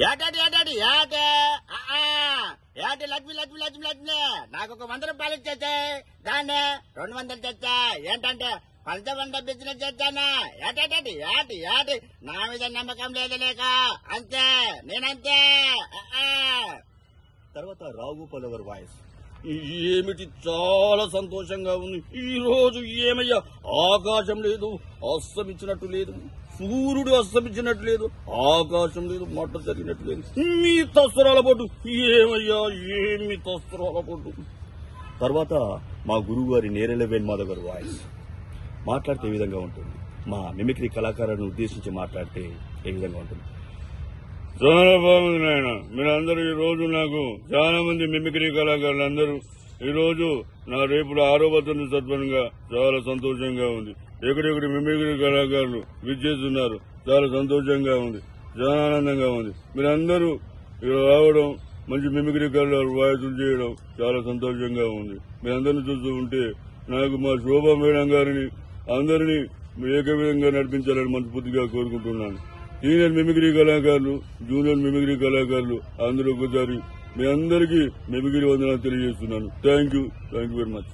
ఏటాటి ఏటాటి ఏటే ఏటి లక్ష్మి లక్ష్మి లక్ష్మి లక్ష్మి నాకు ఒక 100 రూపాయలు ఇచ్చేస్తే దాన్ని 200 తెచ్చా. ఏంటంటే పంచబండ బిజినెస్ చేస్తానా? ఏటేటి ఏటి ఏటి నా మీద నమ్మకం లేదు లేక అంతే, నేనంతే. తర్వాత రావుగోపాల్ గారి వాయిస్, ఏమిటి చాలా సంతోషంగా ఉంది ఈ రోజు. ఏమయ్యా, ఆకాశం లేదు, అస్తమించినట్టు లేదు, సూర్యుడు అస్తమించినట్టు లేదు, ఆకాశం లేదు, మట్ట జరిగినట్టు లేదు. మీ తస్త్రాల పొట్టు ఏమయ్యా, ఏమి తస్త్రాల పొట్టు. తర్వాత మా గురువు గారి నేరెల వేణుమాధవ్ గారి వాయిస్ మాట్లాడితే ఏ విధంగా ఉంటుంది, మా మిమిక్రీ కళాకారులను ఉద్దేశించి మాట్లాడితే ఏ విధంగా ఉంటుంది. చాలా బాగుంది నాయన. మీరందరూ ఈ రోజు నాకు చాలా మంది మిమిక్రీ కళాకారులు అందరూ ఈ రోజు నా రేపు 6వ బర్త్డే సందర్భంగా చాలా సంతోషంగా ఉంది. ఎక్కడెక్కడ మిమిక్రీ కళాకారులు విచ్చేస్తున్నారు, చాలా సంతోషంగా ఉంది, చాలా ఆనందంగా ఉంది. మీరందరూ రావడం, మంచి మిమిక్రీ కళాకారులు వాయిస్లు చేయడం చాలా సంతోషంగా ఉంది. మీరందరినీ చూస్తూ ఉంటే నాకు మా శోభా మేడం గారిని అందరినీ ఏకవిధంగా నడిపించాలని మనస్ఫూర్తిగా కోరుకుంటున్నాను. సీనియర్ మిమిక్రీ కళాకారులు, జూనియర్ మిమిక్రీ కళాకారులు అందరూ ఒకసారి మీ అందరికీ మిమిక్రీ వందనాలు తెలియజేస్తున్నాను. Thank you very much.